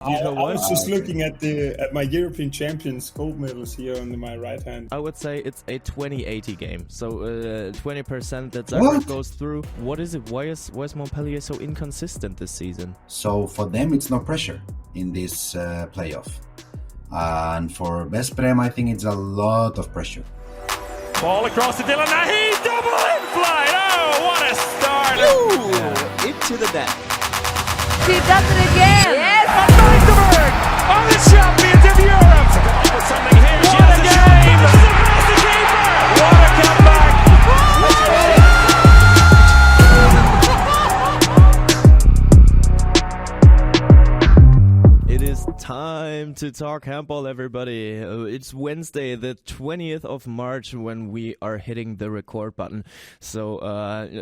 You know I what? was just looking at my European Champions gold medals here on my right hand. I would say it's a 20-80 game. So 20% that What? Zagreb goes through. What is it? Why is Montpellier so inconsistent this season? So for them, it's no pressure in this playoff. And for Vesprem, I think it's a lot of pressure. Ball across to Dylan Nahi, double in flight. Oh, what a start! Into the net. She does it again! Yes! And Magdeburg are the champions of Europe! To come up with something here, she has a game! The keeper! What a comeback! It is time to talk handball, everybody. It's Wednesday, the 20th of March, when we are hitting the record button. So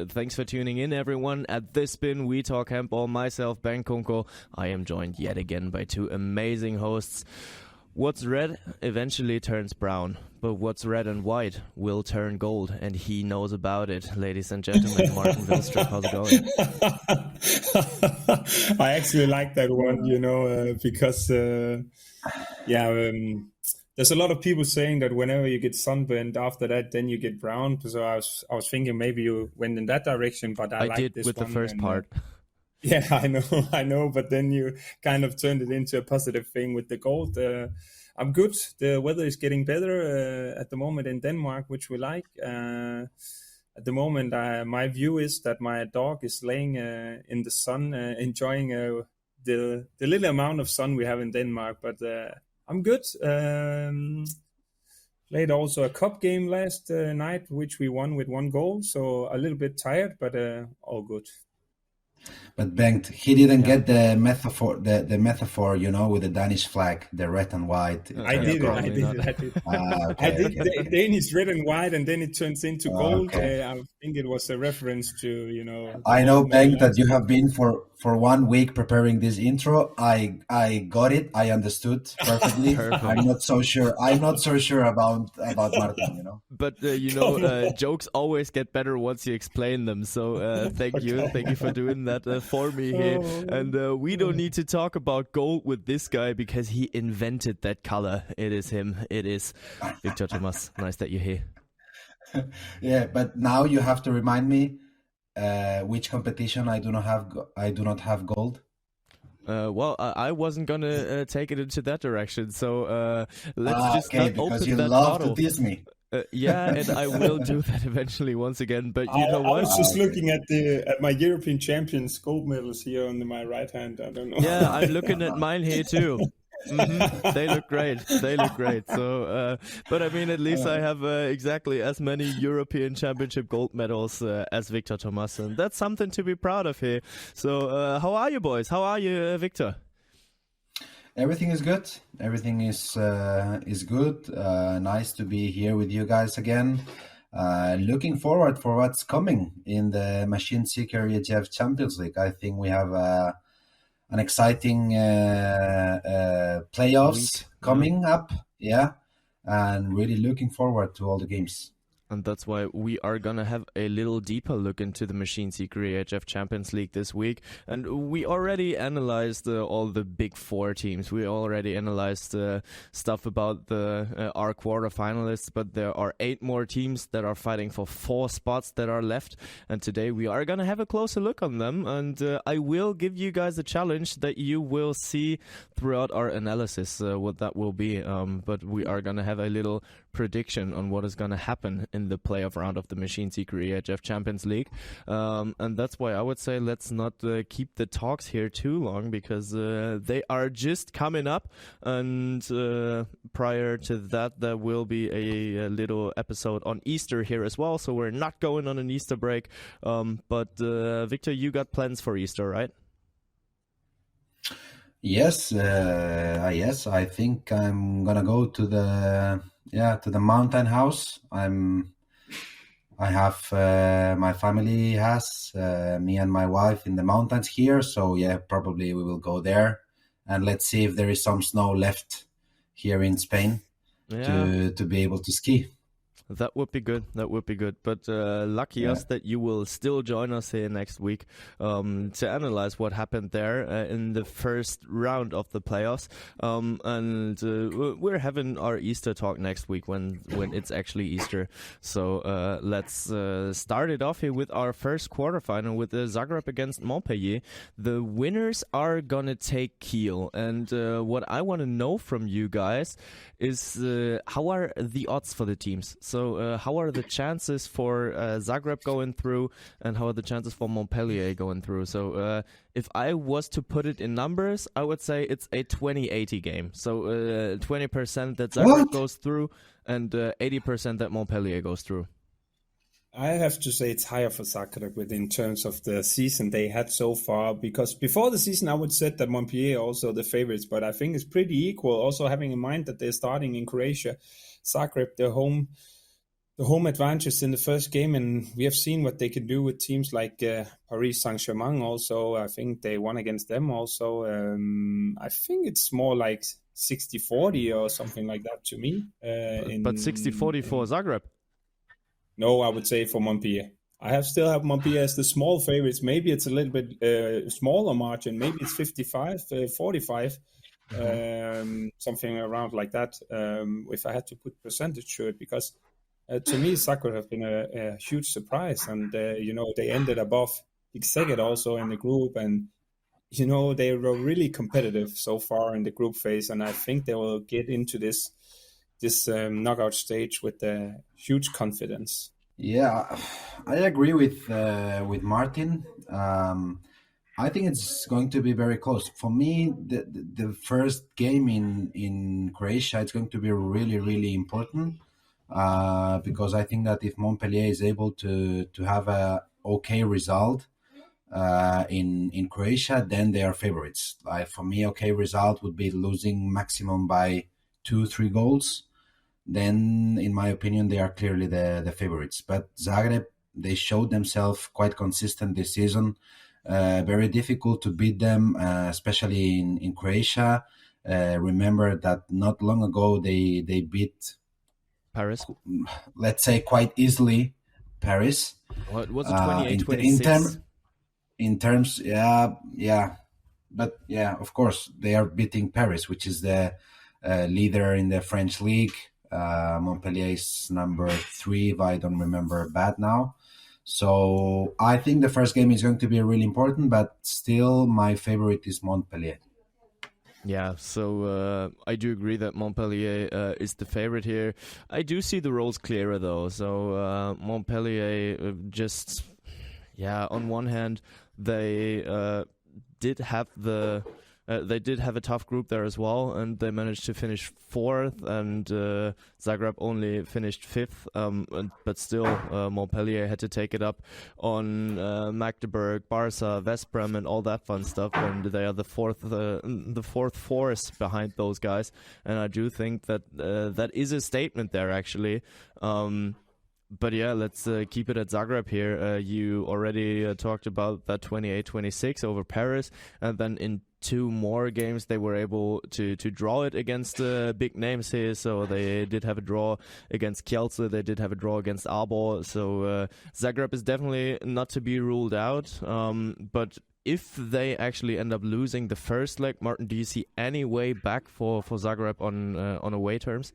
thanks for tuning in, everyone. At This Spin, we talk handball. Myself, Bengt Kunkel. I am joined yet again by two amazing hosts. What's red eventually turns brown, but what's red and white will turn gold, and he knows about it. Ladies and gentlemen, Martin Vilstrup, how's it going? I actually like that one, because there's a lot of people saying that whenever you get sunburned after that, then you get brown. So I was thinking maybe you went in that direction, but I like did this with one. The first part. Yeah, I know, but then you kind of turned it into a positive thing with the gold. I'm good. The weather is getting better at the moment in Denmark, which we like. At the moment, my view is that my dog is laying in the sun, enjoying the little amount of sun we have in Denmark. But I'm good. Played also a cup game last night, which we won with 1 goal. So a little bit tired, but all good. But Bengt, he didn't get the metaphor, the metaphor, with the Danish flag, the red and white. I did. I did the Danish red and white, and then it turns into gold. Okay. I think it was a reference to, I know, Bengt, that you have been for 1 week preparing this intro. I got it. I understood perfectly. I'm not so sure about Martin. But jokes always get better once you explain them. So thank you for doing that for me here. And we don't need to talk about gold with this guy because he invented that color. It is him. It is Víctor Tomàs. Nice that you're here. Yeah, but now you have to remind me which competition I do not have gold. Well, I wasn't gonna take it into that direction. So let's just not because open you that love bottle. to diss me. Yeah, and I will do that eventually once again. But you know I what? was just looking at my European Champions gold medals here on my right hand. I don't know. Yeah, I'm looking at mine here too. They look great. So, but I mean, at least I have exactly as many European Championship gold medals as Víctor Tomàs, and that's something to be proud of here. So, how are you, boys? How are you, Víctor? Everything is good. Everything is good. Nice to be here with you guys again. Looking forward for what's coming in the Machineseeker EHF Champions League. I think we have an exciting playoffs coming up. Yeah, and really looking forward to all the games. And that's why we are going to have a little deeper look into the Machineseeker EHF Champions League this week. And we already analyzed all the big 4 teams. We already analyzed stuff about our quarterfinalists, but there are 8 more teams that are fighting for 4 spots that are left. And today we are going to have a closer look on them. And I will give you guys a challenge that you will see throughout our analysis what that will be. But we are going to have a little prediction on what is going to happen in the playoff round of the Machineseeker EHF Champions League. And that's why I would say let's not keep the talks here too long, because they are just coming up. And prior to that, there will be a little episode on Easter here as well. So we're not going on an Easter break. But Víctor, you got plans for Easter, right? Yes, I think I'm gonna go to the mountain house. I have my family has me and my wife in the mountains here, so yeah, probably we will go there, and let's see if there is some snow left here in Spain to be able to ski. That would be good. That would be good. But lucky us that you will still join us here next week to analyze what happened there in the first round of the playoffs. And we're having our Easter talk next week when it's actually Easter. So let's start it off here with our first quarterfinal with Zagreb against Montpellier. The winners are gonna take Kiel. And what I want to know from you guys is how are the odds for the teams? So how are the chances for Zagreb going through, and how are the chances for Montpellier going through? So if I was to put it in numbers, I would say it's a 20-80 game. So 20% that Zagreb goes through and 80% that Montpellier goes through. I have to say it's higher for Zagreb in terms of the season they had so far, because before the season I would say that Montpellier are also the favorites, but I think it's pretty equal, also having in mind that they're starting in Croatia. Zagreb, the home advantage in the first game, and we have seen what they can do with teams like Paris Saint-Germain also. I think they won against them also. I think it's more like 60-40 or something like that to me. But 60-40 for Zagreb? No, I would say for Montpellier. I still have Montpellier as the small favorites. Maybe it's a little bit smaller margin. Maybe it's 55-45, something around like that. If I had to put percentage to it, because to me, Zagreb have been a huge surprise. And, they ended above Szeged also in the group. And, they were really competitive so far in the group phase. And I think they will get into this knockout stage with huge confidence. Yeah, I agree with Martin. I think it's going to be very close. For me, the first game in Croatia, it's going to be really, really important because I think that if Montpellier is able to have a okay result in Croatia, then they are favorites. For me, okay result would be losing maximum by 2-3 goals. Then, in my opinion, they are clearly the favorites. But Zagreb, they showed themselves quite consistent this season. Very difficult to beat them, especially in Croatia. Remember that not long ago they beat Paris. Let's say quite easily Paris. What was it, 28-26? In terms, yeah. But yeah, of course, they are beating Paris, which is the leader in the French league. Montpellier is number 3, if I don't remember bad now. So I think the first game is going to be really important, but still my favorite is Montpellier. Yeah, so I do agree that Montpellier is the favorite here. I do see the roles clearer though. So Montpellier on one hand, they did have a tough group there as well, and they managed to finish 4th, and Zagreb only finished 5th, but still Montpellier had to take it up on Magdeburg, Barca, Veszprém, and all that fun stuff, and they are the fourth force behind those guys, and I do think that that is a statement there actually. But yeah, let's keep it at Zagreb here. You already talked about that 28-26 over Paris, and then in 2 more games they were able to draw it against big names here. So they did have a draw against Kielce, they did have a draw against Arbor. So Zagreb is definitely not to be ruled out. But if they actually end up losing the first leg, Martin, do you see any way back for Zagreb on away terms?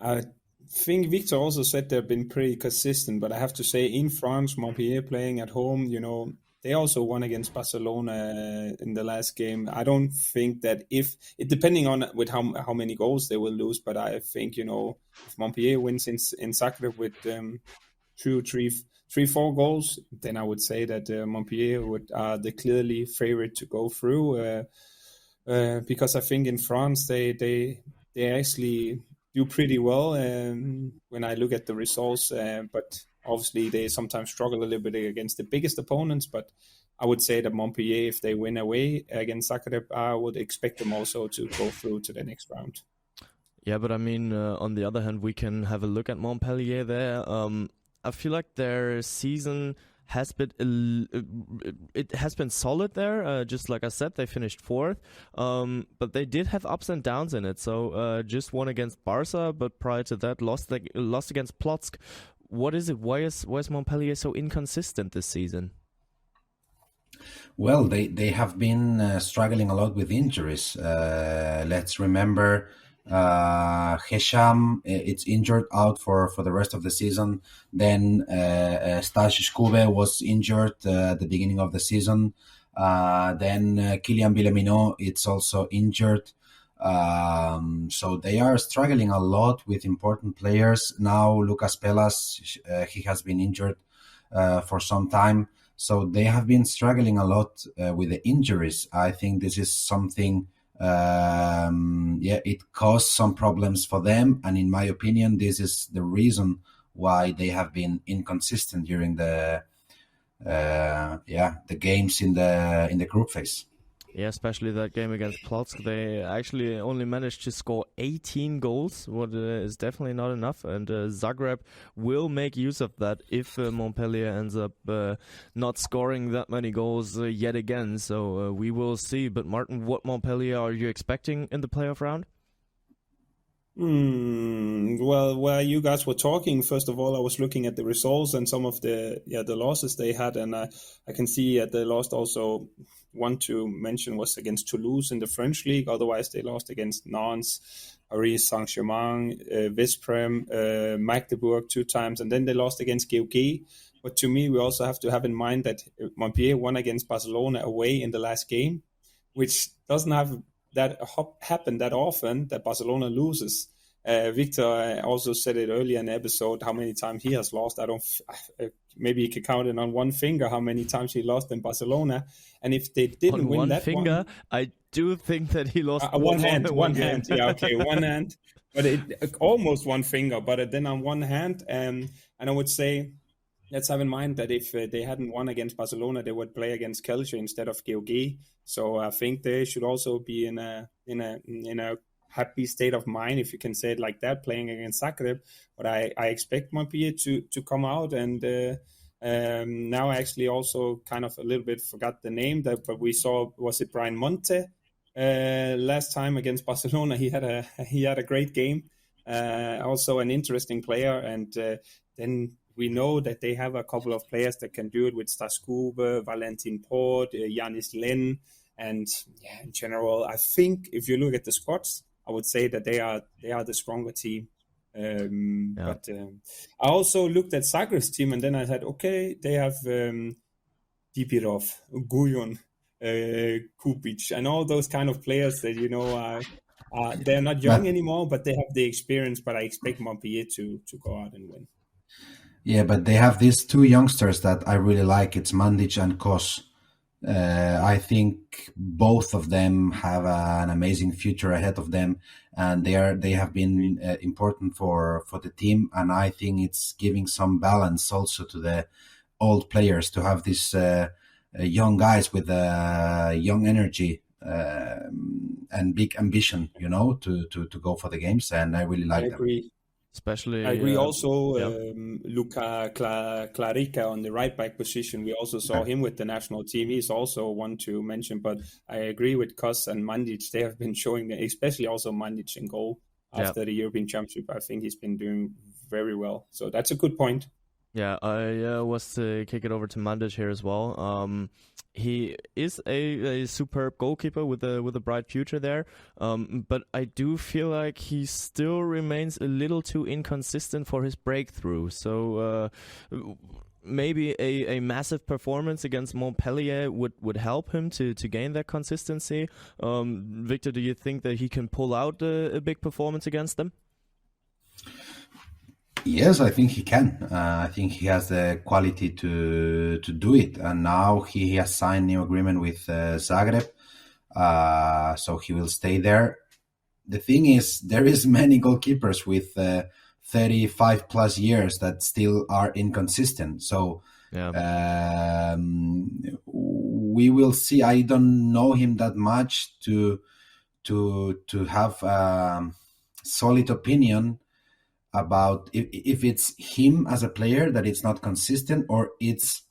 I think Víctor also said they've been pretty consistent, but I have to say in France, Montpellier playing at home, they also won against Barcelona in the last game. I don't think that depending on with how many goals they will lose, but I think, if Montpellier wins in Zagreb with 3-4 goals, then I would say that Montpellier are the clearly favorite to go through because I think in France they actually do pretty well when I look at the results, but obviously they sometimes struggle a little bit against the biggest opponents. But I would say that Montpellier, if they win away against Zagreb, I would expect them also to go through to the next round. Yeah, but I mean, on the other hand, we can have a look at Montpellier there. I feel like their season has been it has been solid there. Just like I said, they finished 4th, but they did have ups and downs in it. So just won against Barca, but prior to that lost against Plock. What is it? Why is Montpellier so inconsistent this season? Well, they have been struggling a lot with injuries. Let's remember Hesham, it's injured out for the rest of the season. Then Stas Skube was injured at the beginning of the season. Then Kylian Villemino, it's also injured. So they are struggling a lot with important players. Now Lucas Pelas, he has been injured for some time. So they have been struggling a lot with the injuries. I think this is something, it caused some problems for them. And in my opinion, this is the reason why they have been inconsistent during the games in the group phase. Yeah, especially that game against Plock. They actually only managed to score 18 goals, what is definitely not enough. And Zagreb will make use of that if Montpellier ends up not scoring that many goals yet again. So we will see. But Martin, what Montpellier are you expecting in the playoff round? Well, while you guys were talking, first of all, I was looking at the results and some of the losses they had, and I can see that they lost also. One to mention was against Toulouse in the French league. Otherwise, they lost against Nantes, Paris Saint-Germain, Veszprém, Magdeburg 2 times, and then they lost against GOG. But to me, we also have to have in mind that Montpellier won against Barcelona away in the last game, which doesn't have that happen that often, that Barcelona loses. Víctor also said it earlier in the episode how many times he has lost. Maybe he could count it on one finger how many times he lost in Barcelona. And if they didn't win that finger, I do think that he lost one hand. Yeah, okay, one hand, but almost one finger. But then on one hand, and I would say, let's have in mind that if they hadn't won against Barcelona, they would play against Kelce instead of GOG. So I think they should also be in a happy state of mind, if you can say it like that, playing against Zagreb. But I expect Montpellier to come out, and now I actually also kind of a little bit forgot the name, but we saw, was it Brian Monte last time against Barcelona? He had a great game, also an interesting player, and then we know that they have a couple of players that can do it with Stas Skube, Valentin Port, Yanis Len, and in general, I think if you look at the squads, I would say that they are the stronger team. But I also looked at Zagreb's team, and then I said, okay, they have Dipirov, Guyon, Kupic, and all those kind of players that they're not young anymore, but they have the experience. But I expect Montpellier to go out and win. Yeah, but they have these 2 youngsters that I really like. It's Mandic and Kos. I think both of them have an amazing future ahead of them, and they have been important for the team. And I think it's giving some balance also to the old players to have these young guys with young energy and big ambition, to go for the games. And I really like them. Especially, I agree. Also, Luca Clarica on the right back position. We also saw him with the national team. He's also one to mention. But I agree with Kos and Mandic. They have been showing, especially also Mandic in goal after the European Championship. I think he's been doing very well. So that's a good point. Yeah, I was to kick it over to Mandic here as well. He is a superb goalkeeper with a bright future there, but I do feel like he still remains a little too inconsistent for his breakthrough. So maybe a massive performance against Montpellier would help him to gain that consistency. Víctor, do you think that he can pull out a big performance against them? Yes, I think he can. I think he has the quality to do it. And now he has signed new agreement with Zagreb, so he will stay there. The thing is, there is many goalkeepers with 35 plus years that still are inconsistent. So we will see. I don't know him that much to have solid opinion about if it's him as a player that it's not consistent, or it's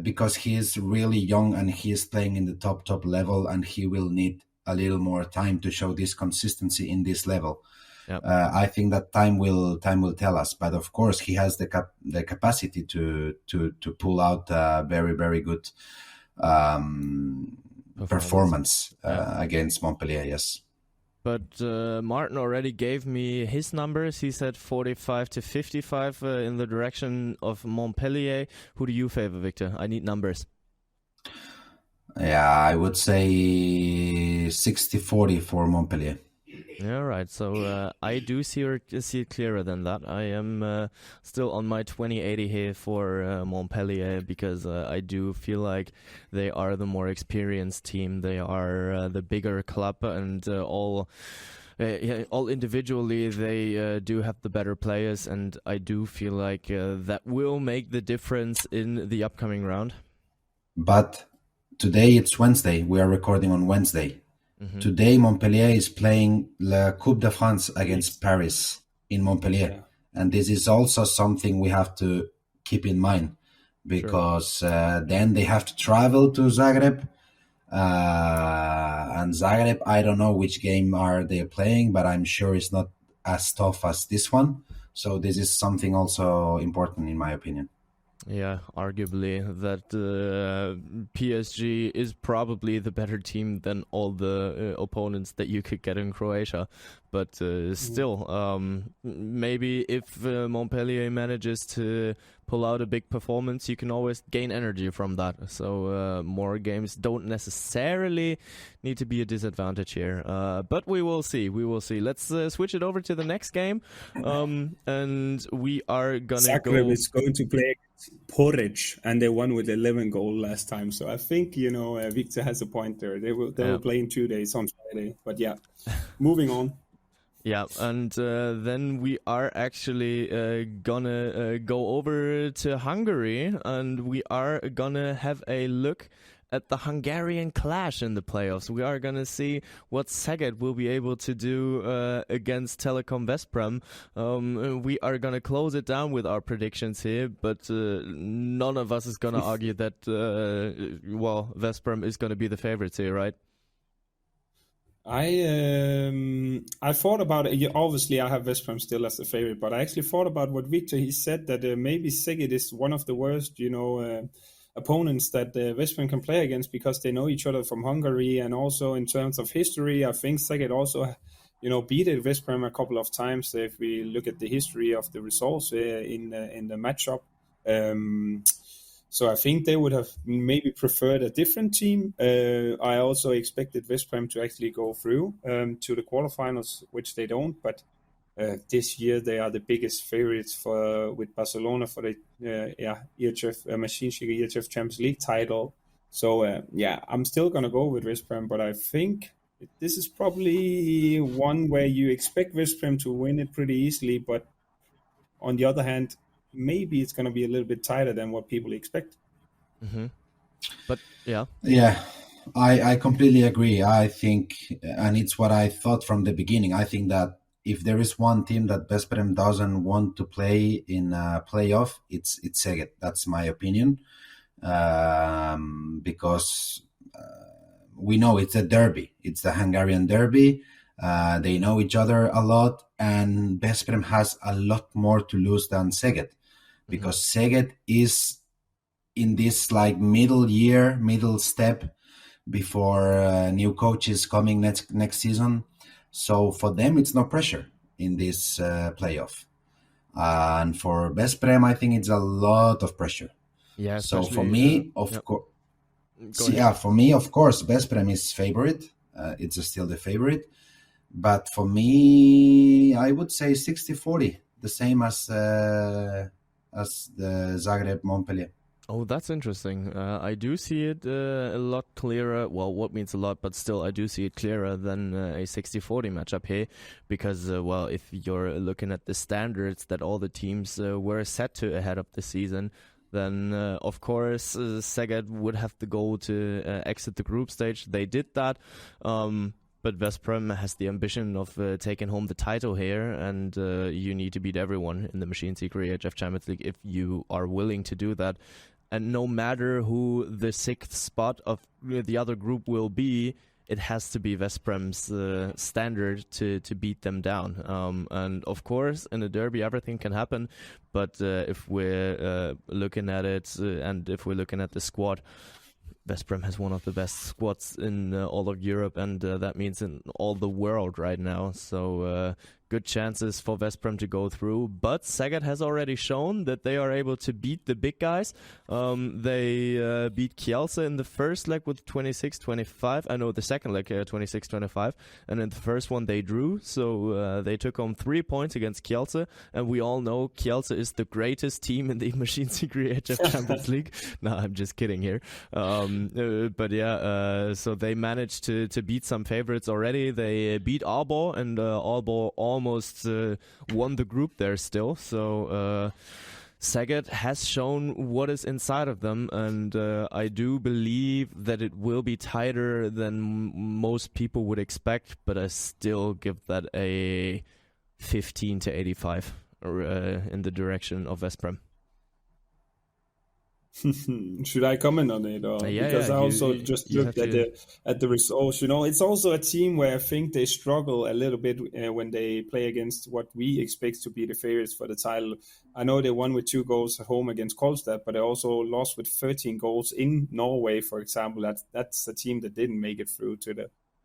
because he is really young and he is playing in the top level, and he will need a little more time to show this consistency in this level. Yep. I think that time will tell us. But of course, he has the capacity to pull out a very, very good performance against Montpellier. Yes. But Martin already gave me his numbers. He said 45 to 55 in the direction of Montpellier. Who do you favor, Victor? I need numbers. Yeah, I would say 60-40 for Montpellier. Yeah, right. So I do see it clearer than that. I am still on my 20-80 here for Montpellier, because I do feel like they are the more experienced team. They are the bigger club, and all individually they do have the better players, and I do feel like that will make the difference in the upcoming round. But today it's Wednesday. We are recording on Wednesday. Mm-hmm. Today, Montpellier is playing La Coupe de France against Paris in Montpellier. Yeah. And this is also something we have to keep in mind, because then they have to travel to Zagreb. And Zagreb, I don't know which game are they playing, but I'm sure it's not as tough as this one. So this is something also important, in my opinion. Yeah, arguably that PSG is probably the better team than all the opponents that you could get in Croatia. But still, maybe if Montpellier manages to pull out a big performance, you can always gain energy from that. So more games don't necessarily need to be a disadvantage here. But we will see. Let's switch it over to the next game. And we are going to go... Zagreb is going to play Porridge, and they won with 11 goals last time. So I think, Víctor has a point there. They will play in 2 days on Friday. But yeah, moving on. Yeah, and then we are actually gonna go over to Hungary, and we are gonna have a look at the Hungarian clash in the playoffs. We are gonna see what Szeged will be able to do against Telekom Veszprém. We are gonna close it down with our predictions here, but none of us is gonna argue that Veszprém is gonna be the favorites here, right? I thought about it. Obviously, I have Veszprém still as the favorite, but I actually thought about what Víctor he said, that maybe Szeged is one of the worst, opponents that Veszprém can play against, because they know each other from Hungary, and also in terms of history, I think Szeged also, beat Veszprém a couple of times. If we look at the history of the results in the matchup. So I think they would have maybe preferred a different team. I also expected Veszprém to actually go through to the quarterfinals, which they don't. But this year they are the biggest favorites with Barcelona for the EHF Machineseeker EHF Champions League title. So I'm still gonna go with Veszprém, but I think this is probably one where you expect Veszprém to win it pretty easily. But on the other hand, maybe it's going to be a little bit tighter than what people expect. Mm-hmm. But yeah, I completely agree. I think, and it's what I thought from the beginning, I think that if there is one team that Veszprém doesn't want to play in a playoff, it's Szeged. That's my opinion, because we know it's a derby. It's the Hungarian derby. They know each other a lot, and Veszprém has a lot more to lose than Szeged, because Szeged is in this middle step before new coaches coming next season. So for them, it's no pressure in this playoff. And for Veszprém, I think it's a lot of pressure. Yeah. So for me, of course, Veszprém is favorite. It's still the favorite. But for me, I would say 60-40, the same as the Zagreb Montpellier. Oh, that's interesting. I do see it a lot clearer. Well, what means a lot, but still I do see it clearer than a 60-40 matchup here. Because, if you're looking at the standards that all the teams were set to ahead of the season, then, of course, Szeged would have the goal to exit the group stage. They did that. But Veszprém has the ambition of taking home the title here, and you need to beat everyone in the Machineseeker EHF Champions League if you are willing to do that. and no matter who the sixth spot of the other group will be, it has to be Vesprem's standard to beat them down. And of course, in a derby, everything can happen. But if we're looking at it, and if we're looking at the squad, Vesprem has one of the best squads in all of Europe, and that means in all the world right now. So good chances for Vesprem to go through. But Sagat has already shown that they are able to beat the big guys. They beat Kielce in the first leg with 26-25. I know the second leg 26-25. And in the first one they drew. So they took home 3 points against Kielce. And we all know Kielce is the greatest team in the Machineseeker EHF Champions League. No, I'm just kidding here. But yeah, so they managed to beat some favorites already. They beat Aalborg, and Aalborg almost won the group there still. So Sagat has shown what is inside of them, and I do believe that it will be tighter than most people would expect, but I still give that a 15-85 in the direction of Vesprem. Should I comment on it? Or? Because I also just looked at the results. It's also a team where I think they struggle a little bit when they play against what we expect to be the favorites for the title. I know they won with 2 goals at home against Kolstad, but they also lost with 13 goals in Norway, for example. That's a team that didn't make it through to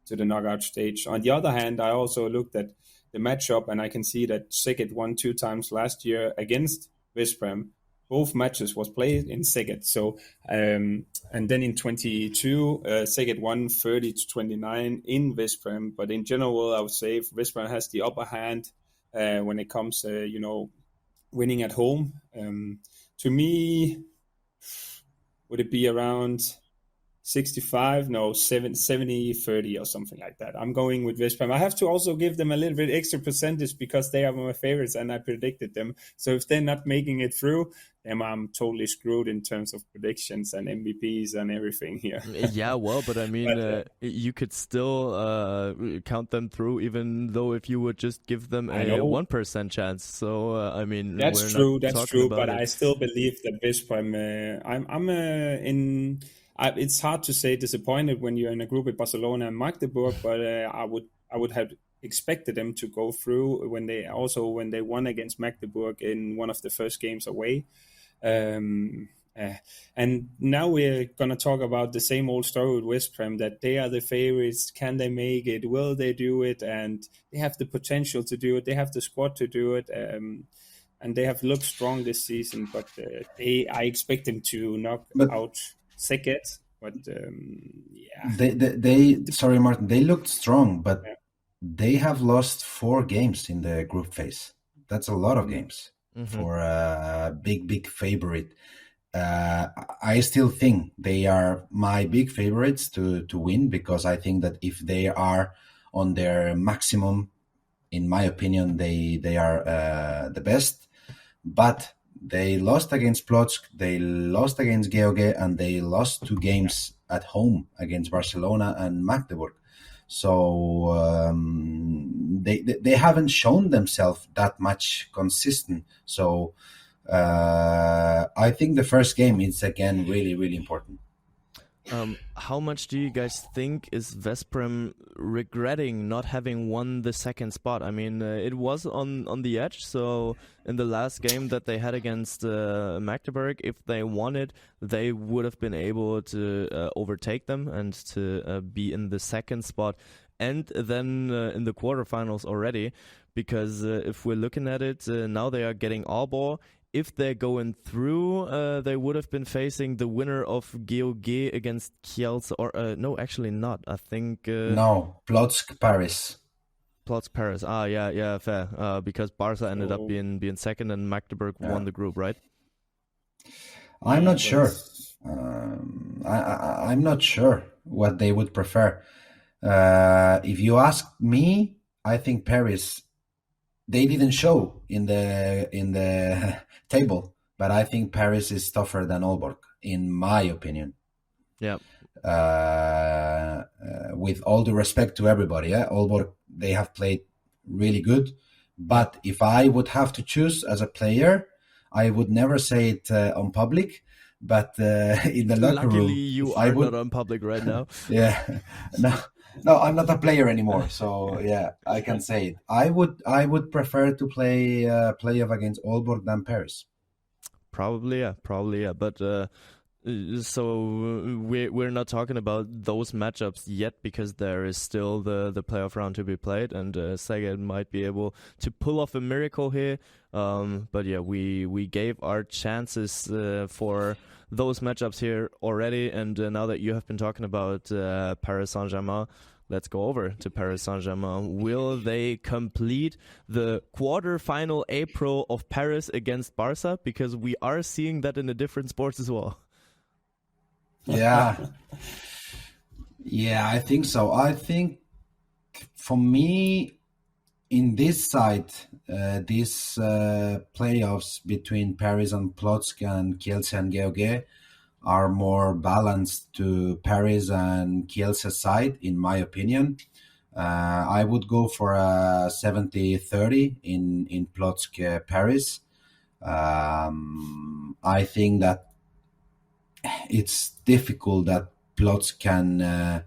the knockout stage. On the other hand, I also looked at the matchup, and I can see that Szeged won 2 times last year against Vesprem. Both matches was played in Szeged. So, and then in 22, Szeged won 30-29 in Vesprem. But in general, I would say Vesprem has the upper hand when it comes, winning at home. To me, would it be around 65? No, 70-30 or something like that. I'm going with Vesprem. I have to also give them a little bit extra percentage because they are my favorites and I predicted them. So if they're not making it through, then I'm totally screwed in terms of predictions and MVPs and everything here. Yeah, well, but I mean, you could still count them through, even though if you would just give them a 1% chance. So, I mean, that's true. But I still believe that Vesprem, it's hard to say disappointed when you're in a group with Barcelona and Magdeburg, but I would have expected them to go through when they won against Magdeburg in one of the first games away. And now we're going to talk about the same old story with Vesprem, that they are the favorites. Can they make it? Will they do it? And they have the potential to do it. They have the squad to do it. And they have looked strong this season, but I expect them to knock out Szeged. But sorry, Martin, they looked strong, but they have lost 4 games in the group phase. That's a lot of games for a big favorite. I still think they are my big favorites to win, because I think that if they are on their maximum, in my opinion, they are the best. But they lost against Plock, they lost against George, and they lost 2 games at home against Barcelona and Magdeburg. So they haven't shown themselves that much consistent. So I think the first game is again really important. How much do you guys think is Vesprem regretting not having won the second spot? I mean, it was on the edge. So in the last game that they had against Magdeburg, if they won it, they would have been able to overtake them and to be in the second spot, and then in the quarterfinals already. Because if we're looking at it, now they are getting Aalborg. If they're going through, they would have been facing the winner of GOG against Kielce, or no, actually not. I think no, Plock Paris. Plock Paris. Yeah, fair. Because Barca ended up being second, and Magdeburg won the group, right? I'm not sure. I'm not sure what they would prefer. If you ask me, I think Paris. They didn't show in the table, but I think Paris is tougher than Aalborg, in my opinion. Yeah. With all due respect to everybody, Aalborg, they have played really good. But if I would have to choose as a player, I would never say it on public, But in the locker Luckily, room, you I are would, not on public right now. yeah, no, I'm not a player anymore. So yeah, I can say it. I would prefer to play playoff against Aalborg than Paris. Probably, yeah. But so we're not talking about those matchups yet because there is still the playoff round to be played, and Sagan might be able to pull off a miracle here. But yeah, we gave our chances for those matchups here already, and now that you have been talking about Paris Saint-Germain, let's go over to Paris Saint-Germain. Will they complete the quarterfinal A-Pro of Paris against Barca? Because we are seeing that in the different sports as well. Yeah, I think so. I think for me, in this side, these playoffs between Paris and Plock and Kielce and GOG are more balanced to Paris and Kielce's side, in my opinion. I would go for a 70-30 in Plock Paris. I think that it's difficult that Plock can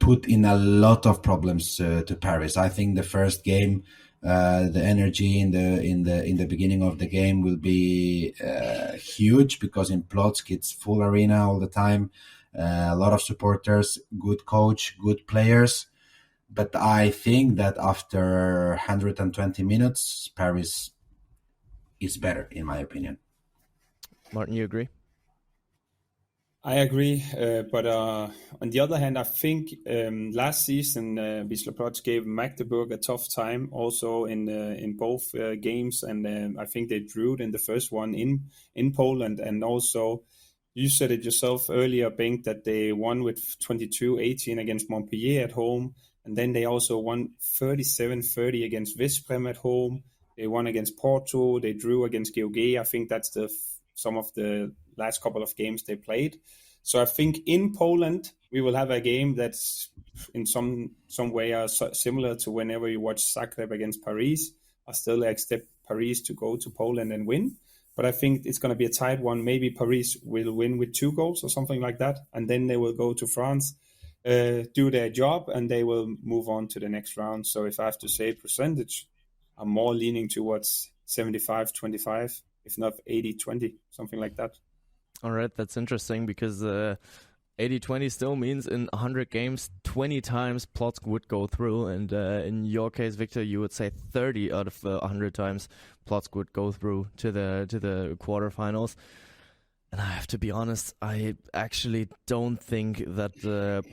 put in a lot of problems to Paris. I think the first game, the energy in the beginning of the game will be huge, because in Plock it's full arena all the time, a lot of supporters, good coach, good players. But I think that after 120 minutes, Paris is better, in my opinion. Martin, you agree? I agree, but on the other hand, I think last season Wisla Plock gave Magdeburg a tough time also in both games, and I think they drew it in the first one in Poland, and also you said it yourself earlier, Bengt, that they won with 22-18 against Montpellier at home, and then they also won 37-30 against Veszprém at home. They won against Porto. They drew against GOG. I think that's some of the last couple of games they played. So I think in Poland, we will have a game that's in some way similar to whenever you watch Zagreb against Paris. I still expect Paris to go to Poland and win. But I think it's going to be a tight one. Maybe Paris will win with 2 goals or something like that. And then they will go to France, do their job, and they will move on to the next round. So if I have to say percentage, I'm more leaning towards 75-25. If not 80-20, something like that. All right, that's interesting, because 80-20 still means in 100 games, 20 times Plock would go through. And in your case, Víctor, you would say 30 out of 100 times Plock would go through to the quarterfinals. And I have to be honest, I actually don't think that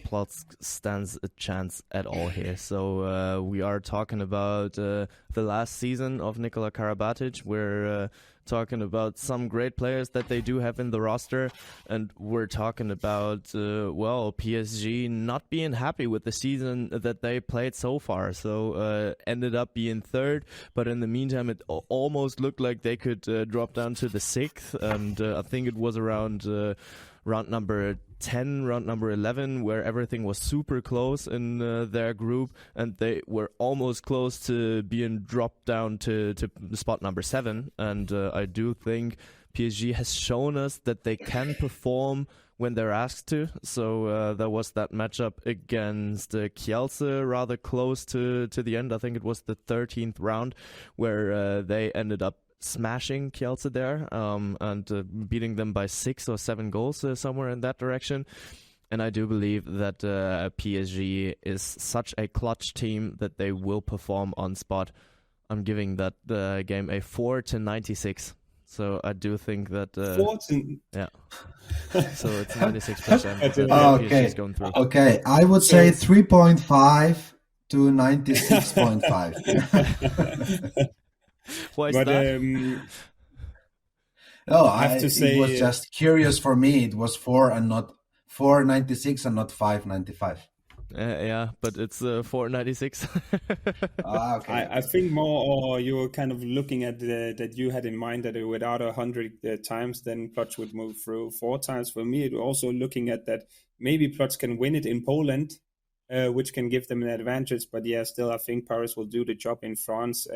Plock stands a chance at all here. So we are talking about the last season of Nikola Karabatic. We're talking about some great players that they do have in the roster, and we're talking about PSG not being happy with the season that they played so far. So ended up being third, but in the meantime it almost looked like they could drop down to the 6th, and I think it was around round number 10, round number 11, where everything was super close in their group, and they were almost close to being dropped down to spot number 7. And I do think PSG has shown us that they can perform when they're asked to. So there was that matchup against Kielce rather close to the end. I think it was the 13th round where they ended up smashing Kielce there and beating them by 6 or 7 goals, somewhere in that direction. And I do believe that PSG is such a clutch team that they will perform on spot. I'm giving that game a 4-96. So I do think that yeah. So it's 96% that PSG is going through. Okay, I would say 3.5 to 96.5. Why is that? I have to say, it was just curious for me. It was 4.96 and not 5.95. Yeah, but it's 4.96. Okay. I think more, you were kind of looking at that you had in mind that without 100 times, then Plock would move through 4 times. For me, it was also looking at that maybe Plock can win it in Poland, which can give them an advantage. But yeah, still, I think Paris will do the job in France.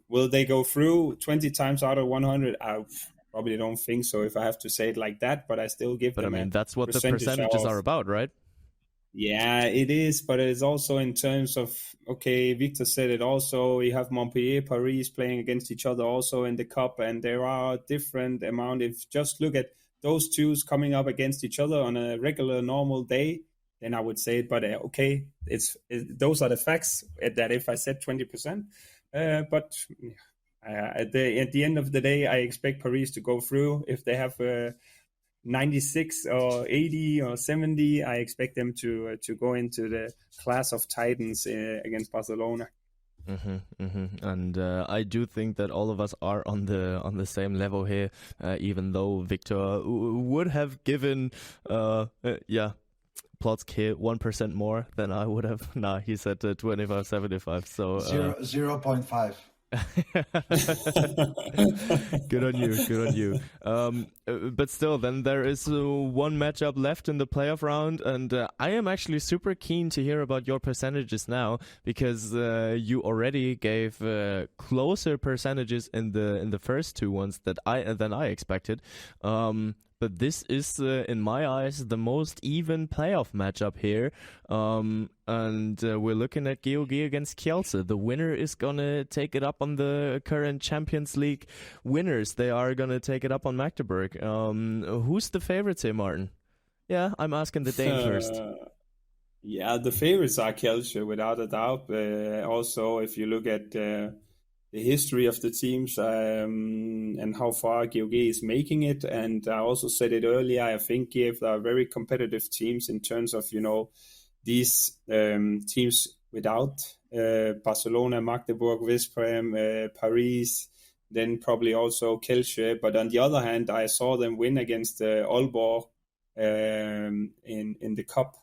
will they go through 20 times out of 100? I probably don't think so if I have to say it like that, but I still give them. But I mean, that's what the percentage percentages are about, right? Yeah, it is, but it's also in terms of, okay, Víctor said it also, you have Montpellier, Paris playing against each other also in the cup, and there are different amount. If just look at those two coming up against each other on a regular, normal day, then I would say it, but okay, those are the facts, that if I said 20%, but at the end of the day, I expect Paris to go through. If they have 96 or 80 or 70, I expect them to go into the class of titans against Barcelona. And I do think that all of us are on the same level here, even though Víctor would have given Plotski 1% more than I would have. Nah, he said 25-75, so 0.5. Good on you. But still, then there is one matchup left in the playoff round, and I am actually super keen to hear about your percentages now, because you already gave closer percentages in the first two ones than I expected. But this is, in my eyes, the most even playoff matchup here. And we're looking at GOG against Kielce. The winner is going to take it up on the current Champions League winners. They are going to take it up on Magdeburg. Who's the favorites here, Martin? Yeah, I'm asking the Dane first. Yeah, the favorites are Kielce, without a doubt. Also, if you look at the history of the teams and how far GOG is making it. And I also said it earlier, I think GF are very competitive teams in terms of, these teams without Barcelona, Magdeburg, Veszprém, Paris, then probably also Kielce. But on the other hand, I saw them win against Aalborg in the cup.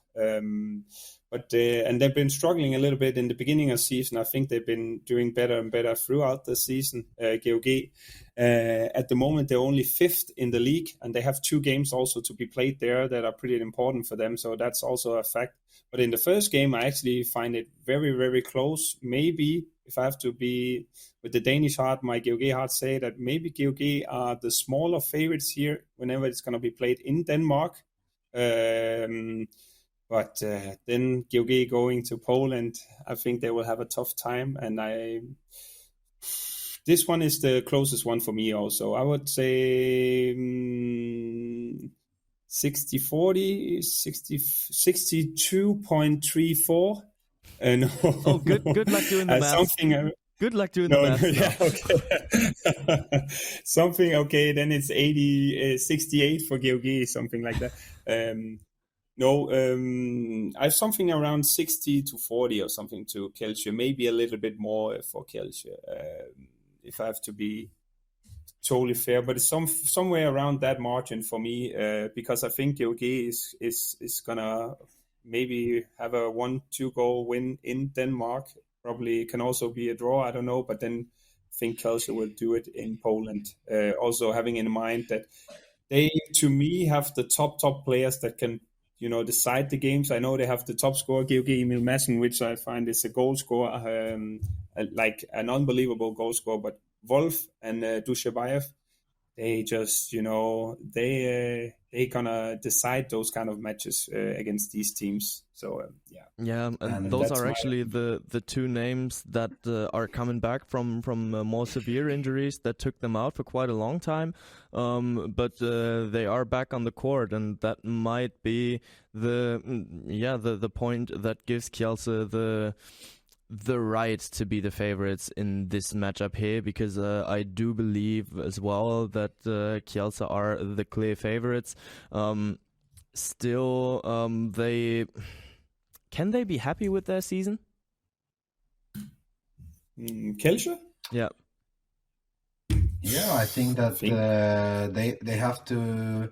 But and they've been struggling a little bit in the beginning of the season. I think they've been doing better and better throughout the season. GOG at the moment they're only 5th in the league, and they have 2 games also to be played there that are pretty important for them. So that's also a fact. But in the first game, I actually find it very, very close. Maybe if I have to be with the Danish heart, my GOG heart say that maybe GOG are the smaller favorites here whenever it's going to be played in Denmark. But then GOG going to Poland, I think they will have a tough time. And this one is the closest one for me also. I would say 60-40, 62.34. No. Oh, good luck doing the math. Good luck doing the math. Yeah, okay. Something, okay, then it's 68 for GOG, something like that. I have something around 60-40 or something to Kielce, maybe a little bit more for Kielce, if I have to be totally fair. But it's somewhere around that margin for me, because I think GOG is gonna maybe have a 1-2 goal win in Denmark. Probably can also be a draw, I don't know. But then I think Kielce will do it in Poland. Also having in mind that they, to me, have the top players that can decide the games. I know they have the top scorer, GOG Emil Madsen, which I find is a goal scorer, like an unbelievable goal scorer. But Wolf and Dushabayev, they just, they gonna decide those kind of matches against these teams. So, yeah. Yeah, and those are actually the two names that are coming back from more severe injuries that took them out for quite a long time. But they are back on the court, and that might be the point that gives Kielce the right to be the favorites in this matchup here, because I do believe as well that Kielce are the clear favorites. Still, can they be happy with their season? Kielce? Yeah. Yeah, I think that they have to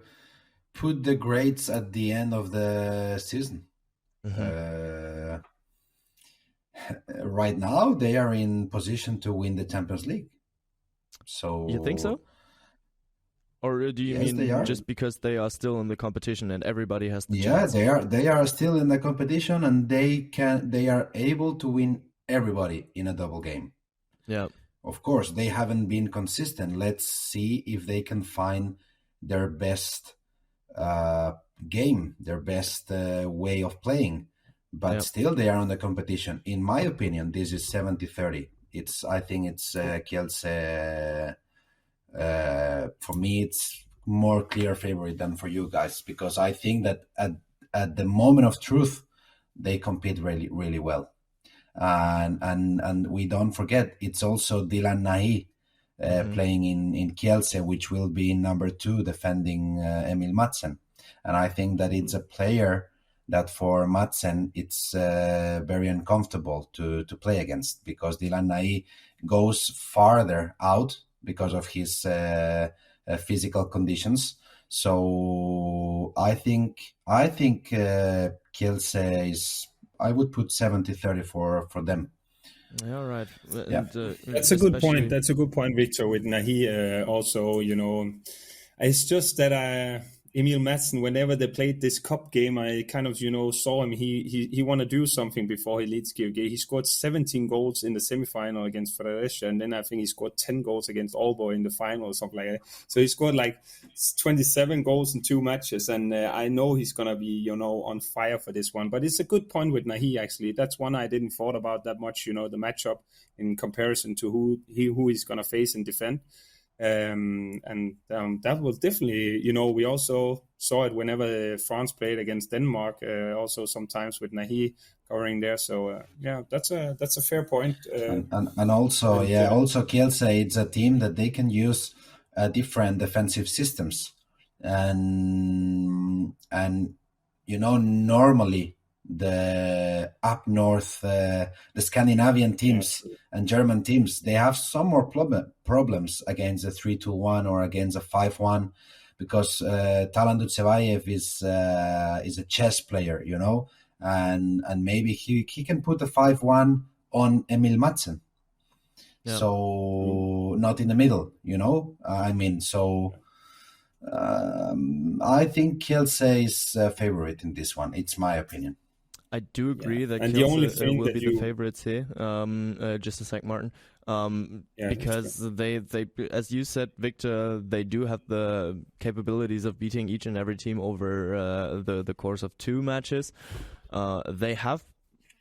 put the grades at the end of the season. Mm-hmm. Right now, they are in position to win the Champions League. So you think so? Or do you mean just because they are still in the competition and everybody has the chance? Yeah, they are still in the competition, and they are able to win everybody in a double game. Yeah. Of course, they haven't been consistent. Let's see if they can find their best game, their best way of playing. But still, they are on the competition. In my opinion, this is 70-30. I think it's Kielce. For me, it's more clear favorite than for you guys, because I think that at the moment of truth, they compete really, really well. And we don't forget, it's also Dylan Nahi playing in Kielce, which will be number 2 defending Emil Madsen. And I think that it's a player that for Madsen, it's very uncomfortable to play against, because Dylan Nahi goes farther out because of his physical conditions. So I think Kielce is, I would put 70-30 for them. All right. Yeah. That's a good point. That's a good point, Víctor, with Nahi. Also, it's just that Emil Madsen, whenever they played this cup game, I kind of, saw him. He want to do something before he leads GOG. He scored 17 goals in the semifinal against Fredericia, and then I think he scored 10 goals against Aalborg in the final or something like that. So he scored like 27 goals in 2 matches, and I know he's going to be, on fire for this one. But it's a good point with Nahi, actually. That's one I didn't thought about that much, the matchup in comparison to who he's going to face and defend. That was definitely, we also saw it whenever France played against Denmark, also sometimes with Nahi covering there. So that's a fair point. And also Kielce, it's a team that they can use different defensive systems, and normally the up north, the Scandinavian teams and German teams, they have some more problems against a 3-2-1 or against a 5-1, because Talan Dutsevaev is a chess player, and maybe he can put a 5-1 on Emil Madsen. Yeah. So not in the middle, I think Kielce is a favorite in this one. It's my opinion. I do agree that Kielce will be the favorites here. Just a sec, Martin. Because they, as you said, Víctor, they do have the capabilities of beating each and every team over the course of 2 matches. They have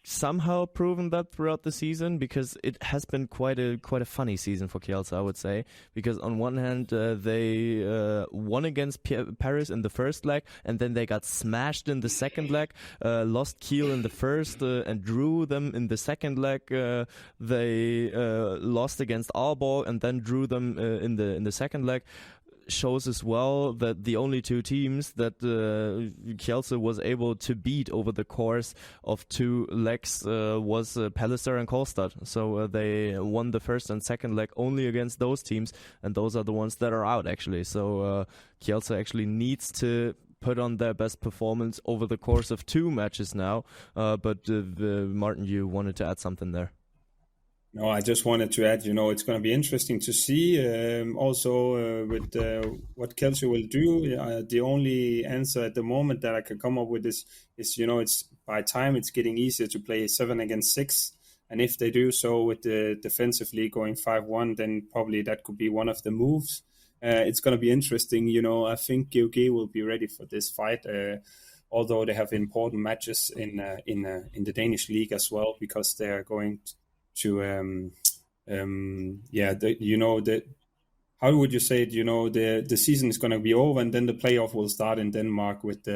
somehow proven that throughout the season, because it has been quite a funny season for Kielce, I would say. Because on one hand, they won against Paris in the first leg, and then they got smashed in the second leg, lost Kiel in the first, and drew them in the second leg. They lost against Aalborg and then drew them in the second leg. Shows as well that the only 2 teams that Kielce was able to beat over the course of 2 legs was Palliser and Karlstad. So they won the first and second leg only against those teams, and those are the ones that are out, actually. So Kielce actually needs to put on their best performance over the course of 2 matches now. But Martin, you wanted to add something there. No, I just wanted to add, it's going to be interesting to see also with what Kielce will do. The only answer at the moment that I can come up with is it's by time it's getting easier to play 7 against 6. And if they do so with the defensively going 5-1, then probably that could be one of the moves. It's going to be interesting. I think GOG will be ready for this fight, although they have important matches in the Danish league as well, because they are going to how would you say it? The season is going to be over, and then the playoff will start in Denmark with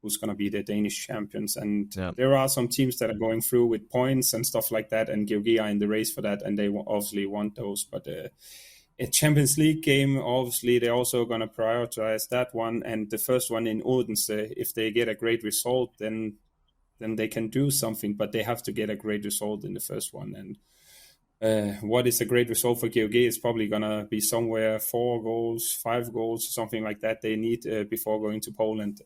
who's going to be the Danish champions. And there are some teams that are going through with points and stuff like that, and GOG are in the race for that, and they obviously want those. But a Champions League game, obviously they're also going to prioritize that one, and the first one in Odense. If they get a great result, then they can do something, but they have to get a great result in the first one. And what is a great result for GOG is probably going to be somewhere 4 goals, 5 goals, something like that they need before going to Poland,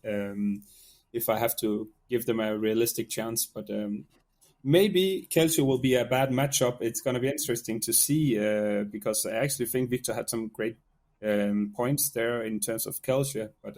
if I have to give them a realistic chance. But maybe Kielce will be a bad matchup. It's going to be interesting to see, because I actually think Víctor had some great points there in terms of Kielce. But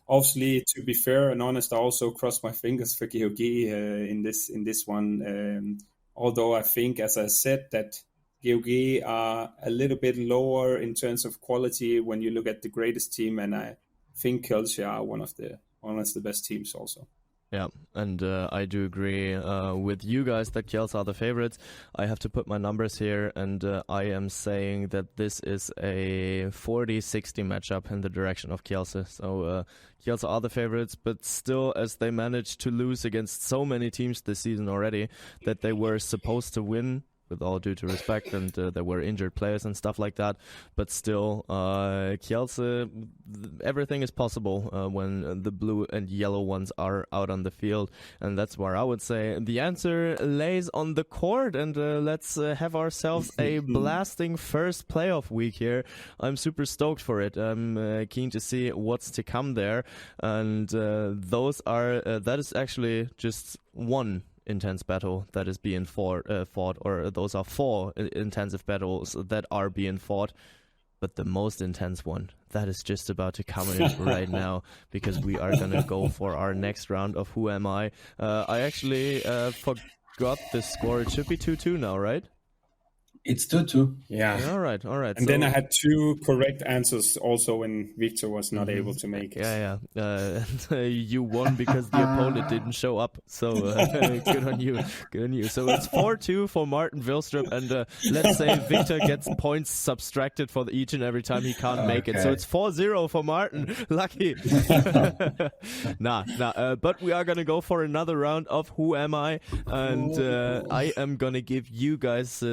obviously, to be fair and honest, I also cross my fingers for GOG in this one. Although I think, as I said, that GOG are a little bit lower in terms of quality when you look at the greatest team, and I think Kielce are one of the best teams also. Yeah, and I do agree with you guys that Kielce are the favorites. I have to put my numbers here, and I am saying that this is a 40-60 matchup in the direction of Kielce. So Kielce are the favorites, but still, as they managed to lose against so many teams this season already, that they were supposed to win, with all due to respect, and there were injured players and stuff like that. But still, Kielce, everything is possible when the blue and yellow ones are out on the field. And that's where I would say the answer lays on the court. And let's have ourselves a blasting first playoff week here. I'm super stoked for it. I'm keen to see what's to come there. And that is actually just one intense battle that is being fought, or those are 4 intensive battles that are being fought, but the most intense one that is just about to come in right now, because we are gonna go for our next round of Who Am I. I actually forgot the score. It should be 2-2 now, right? It's 2-2. Yeah. All right. And then I had 2 correct answers also when Víctor was not able to make it. Yeah. You won because the opponent didn't show up. So good on you. So it's 4-2 for Martin Vilstrup, and let's say Víctor gets points subtracted for each and every time he can't make it. So it's 4-0 for Martin. Lucky. But we are gonna go for another round of Who Am I, and I am gonna give you guys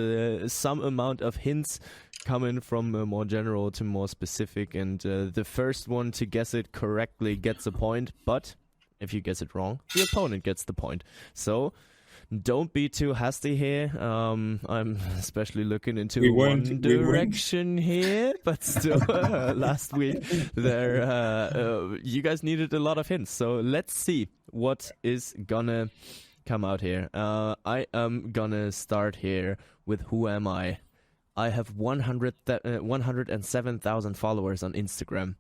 some amount of hints coming from more general to more specific, and the first one to guess it correctly gets a point, but if you guess it wrong, the opponent gets the point. So don't be too hasty here. I'm especially looking into one direction here, but still, last week there you guys needed a lot of hints. So let's see what is gonna come out here. I am gonna start here with Who Am I? I have 107,000 followers on Instagram.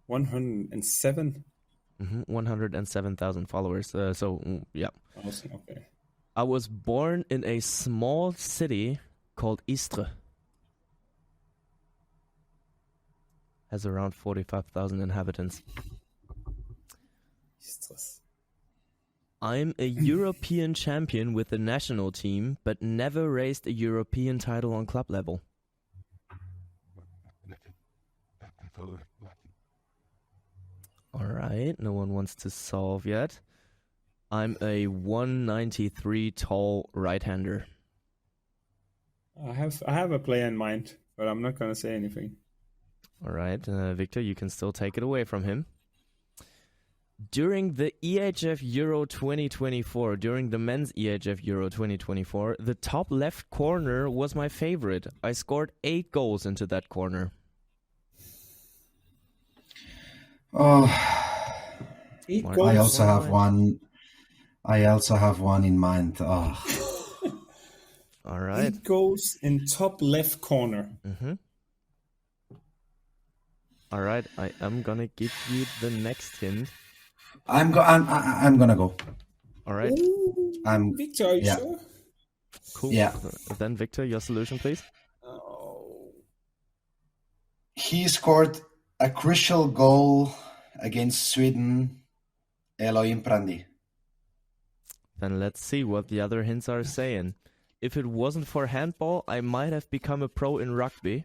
107? 107,000 followers. Yeah. Awesome. Okay. I was born in a small city called Istres. Has around 45,000 inhabitants. Istres. I'm a European champion with the national team, but never raised a European title on club level. Alright, no one wants to solve yet. I'm a 193 tall right-hander. I have a player in mind, but I'm not going to say anything. Alright, Víctor, you can still take it away from him. During the EHF Euro 2024, during the men's EHF Euro 2024, the top left corner was my favorite. I scored 8 goals into that corner. Oh, 8 goals. I also have one. I also have one in mind. Oh. All right. 8 goals in top left corner. Mm-hmm. All right, I am gonna give you the next hint. I'm gonna go. All right. Víctor, are you sure? Cool. Yeah. Then Víctor, your solution, please. Oh. He scored a crucial goal against Sweden. Elohim Prandi. Then let's see what the other hints are saying. If it wasn't for handball, I might have become a pro in rugby.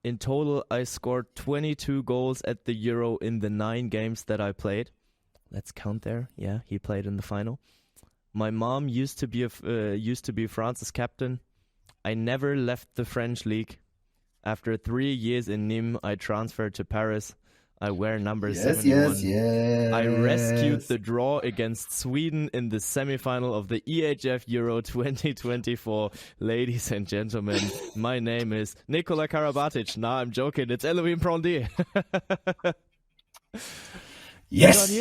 In total, I scored 22 goals at the Euro in the 9 games that I played. Let's count there. Yeah, he played in the final. My mom used to be France's captain. I never left the French league. After 3 years in Nîmes, I transferred to Paris. I wear number 71. Yes. I rescued the draw against Sweden in the semi-final of the EHF Euro 2024. Ladies and gentlemen, my name is Nikola Karabatic. Nah, I'm joking. It's Elohim Prandi. Yes.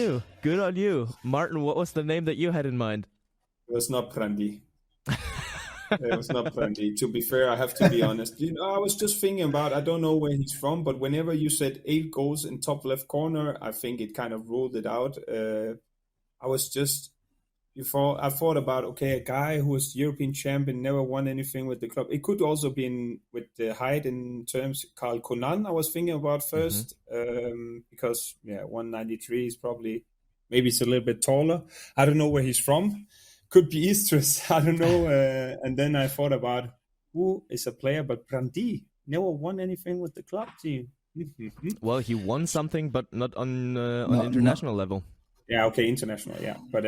Good on you. Martin, what was the name that you had in mind? It was not Prandi. It was not Prandi. To be fair, I have to be honest. I was just thinking about, I don't know where he's from, but whenever you said 8 goals in top left corner, I think it kind of ruled it out. I was just I thought about, okay, a guy who was European champion, never won anything with the club. It could also be with the height in terms, Carl Conan, I was thinking about first, because 193 is probably, maybe it's a little bit taller. I don't know where he's from. Could be Istris, I don't know. And then I thought about who is a player, but Brandi never won anything with the club team. Well, he won something, but not on international level. Yeah, okay, international, yeah. But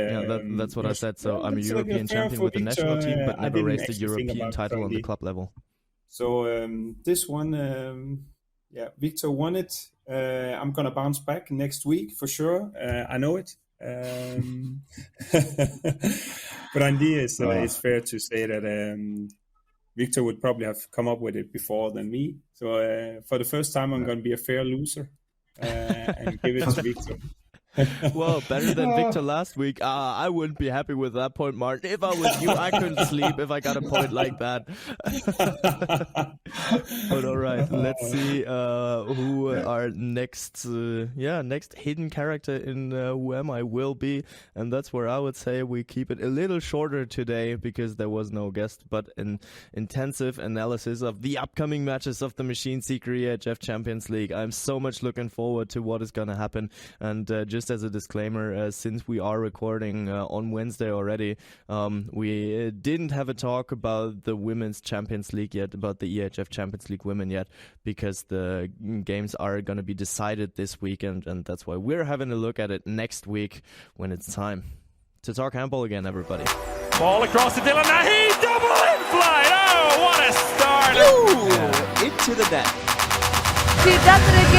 that's what I said. So I'm a European champion with the national team, but never raised a European title on the club level. So this one, Víctor won it. I'm going to bounce back next week for sure. I know it. But Andy, it's fair to say that Víctor would probably have come up with it before than me. So for the first time, I'm going to be a fair loser and give it to Víctor. Well, better than Víctor last week. I wouldn't be happy with that point, Martin. If I was you, I couldn't sleep if I got a point like that. But all right, let's see who our next hidden character in Who Am I will be. And that's where I would say we keep it a little shorter today because there was no guest, but an intensive analysis of the upcoming matches of the Machineseeker EHF Champions League. I'm so much looking forward to what is going to happen. And just as a disclaimer, since we are recording on Wednesday already, we didn't have a talk about the Women's Champions League yet, about the EHF Champions League women yet, because the games are going to be decided this weekend, and that's why we're having a look at it next week when it's time to talk handball again, everybody. Ball across to Dylan Nahi, double in flight. Oh, what a start! Ooh, into the net. She does it again.